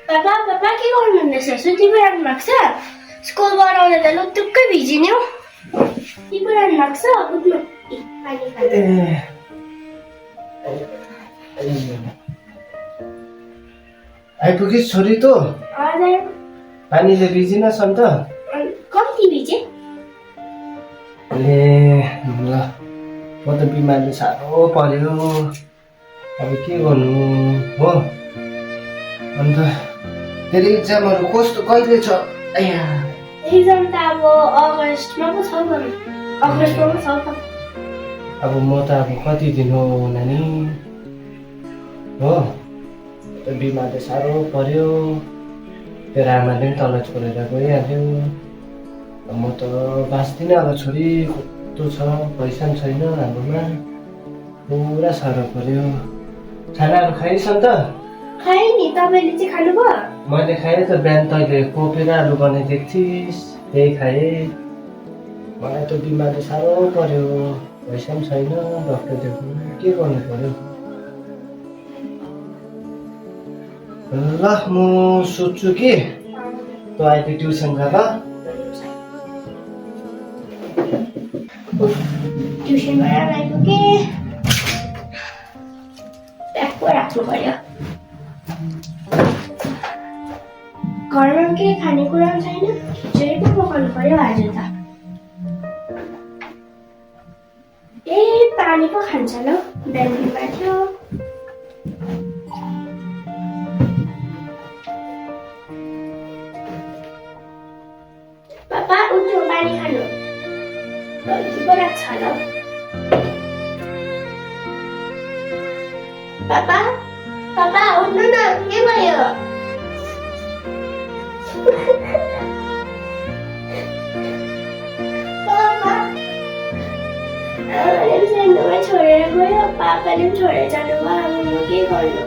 पापा पापा के गर्नुहुँदैछ? सुती पो भएको छ? स्कुलबाट आउँदा त लुत्तुक्कै भिजिने हो। के पो भएको छ? उठ्नु। पानी खानु। आइपुगिस् छोरी त? हजुर। पानीले भिजिनस् अन्त? कम्ती भिजे। ल म त बिमारले साह्रो पर्यो। अब के गर्नु हो? अन्त फेरि इक्जामहरू कस्तो कहिले छ? एक्जाम त अब अगस्टमा पो छ भनौँ। अगस्टमा पो छ त। अब म त अब कति दिन हो नानी हो? त बिमारले साह्रो पर्यो। तेरो आमाले पनि तल छोडेर गइहाल्यो। म त बाँच्दिनँ अब छोरी। कस्तो छ, पैसा पनि छैन हाम्रोमा। पुरा साह्रो पर्यो। खानाहरू खाइस् अन्त? खाएँ नि, तपाईँले चाहिँ खानुभयो? मैले खाएँ त, बिहान तैँले कोपी र आलु बनाइदिएको थिइस्, त्यही खाएँ। मलाई त बिमारले साह्रो पर्यो। पैसा पनि छैन, डक्टर देखाउनु के गर्नु पर्यो? ल म सोध्छु कि तँ अहिले ट्युसन जा ल। ट्युसनबाट आइपुगेँ। ब्याग पो राख्नु पर्यो। घरमा केही खानेकुरा पनि छैन। खिचडी पो पकाउनु पर्यो आज त। पानी पो खान्छ ल। बिहान बिमार थियो। पापा उठ्नु, पानी खानु। के पो राख्छ होला? पापा पापा उठ्नु न, के भयो? पापा आमाले पनि सानोमा छोडेर गयो, पापाले पनि छोडेर जानुभयो। अब म के गर्नु?